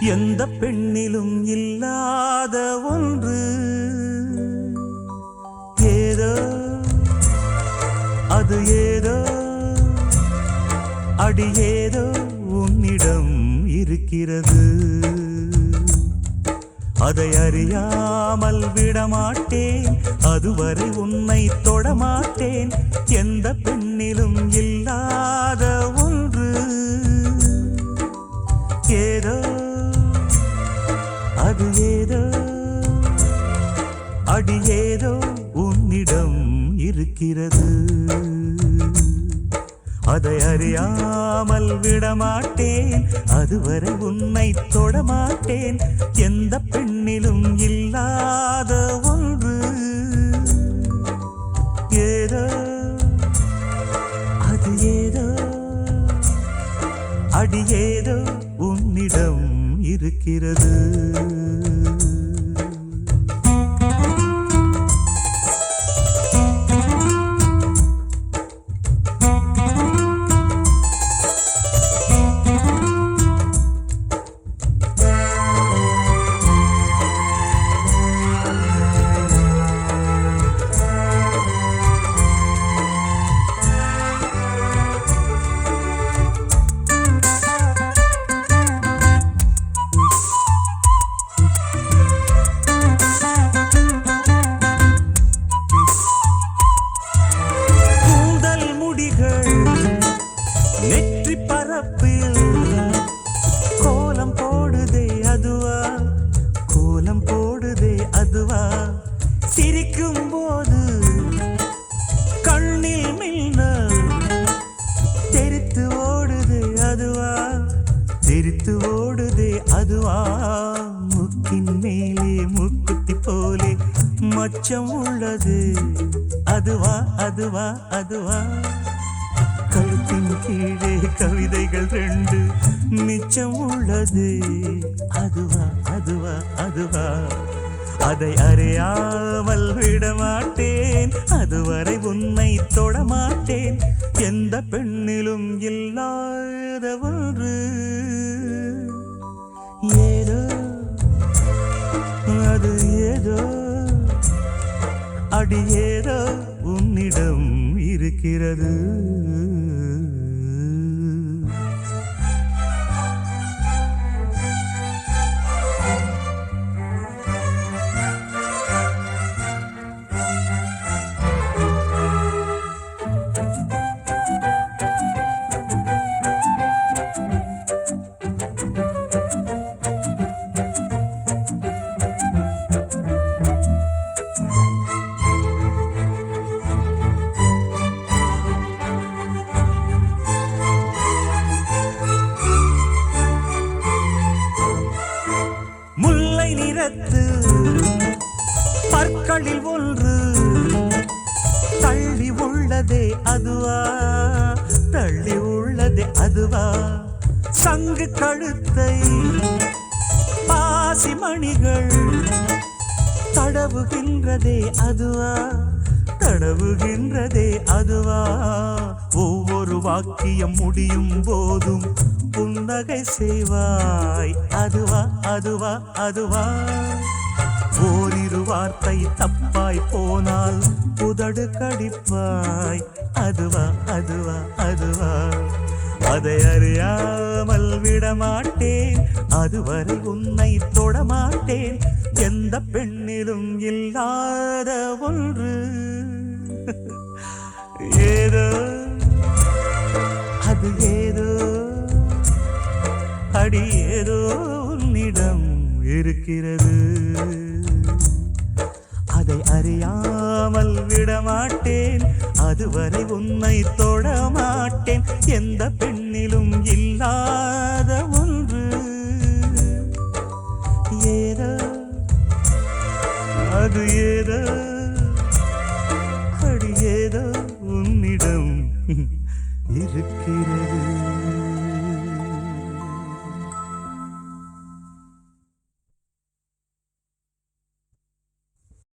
எந்த பெண்ணிலும் இல்லாத ஒன்று ஏதோ அது ஏதோ அடி ஏதோ உன்னிடம் இருக்கிறது. அதை அறியாமல் விடமாட்டேன், அதுவரை உன்னை தொடமாட்டேன். எந்த பெண்ணிலும் இல்லாத ஒன்று ஏதோ அது ஏதோ அடி ஏதோ உன்னிடம் இருக்கிறது. அதை அறியாமல் விடமாட்டேன், அதுவரை உன்னை தொடமாட்டேன். எந்த பெண்ணிலும் இல்லாத ஒன்று ஏதோ அது ஏதோ அடி ஏதோ உன்னிடம் இருக்கிறது. நெற்றி பரப்பில் கோலம் போடுதே அதுவா, கோலம் போடுதே அதுவா. சிரிக்கும் போது கண்ணில் மின்னல் தெரித்து ஓடுதே அதுவா, தெரித்து ஓடுதே அதுவா. முக்கின் மேலே முக்குத்தி போலே மச்சம் உள்ளது அதுவா, அதுவா, அதுவா. கழுத்தின் கீழே கவிதைகள் ரெண்டு மிச்சம் உள்ளது அதுவா, அதுவா, அதுவா. அதை அறியாமல் விடமாட்டேன், அதுவரை உன்னை தொடமாட்டேன். எந்த பெண்ணிலும் இல்லாத ஒன்று ஏதோ அது ஏதோ அடி ஏதோ உன்னிடம் இருக்கிறது. நிறத்து பற்களில் ஒன்று தள்ளி உள்ளதே அதுவா, தள்ளி உள்ளதே அதுவா. சங்கு கழுத்தை பாசி மணிகள் தடவுகின்றதே அதுவா, தடவுகின்றதே அதுவா. ஒவ்வொரு வாக்கியம் முடியும் போதும் புன்னகை செய்வாய் அதுவா, அதுவா, அதுவா. ஓரிரு வார்த்தை தப்பாய் போனால் உதடு கடிப்பாய் அதுவா, அதுவா, அதுவா. அதை அறியாமல் விடமாட்டேன், அதுவரை உன்னை தொடமாட்டேன். எந்த பெண்ணிலும் இல்லாத ஒன்று ஏதோ அது ஏதோ அடி ஏதோ உன்னிடம் இருக்கிறது. அதை அறியாமல் விடமாட்டேன், அதுவரை உன்னை தொடமாட்டேன். எந்த பெண்ணிலும் இல்லாத ஒன்று ஏதோ அது ஏதோ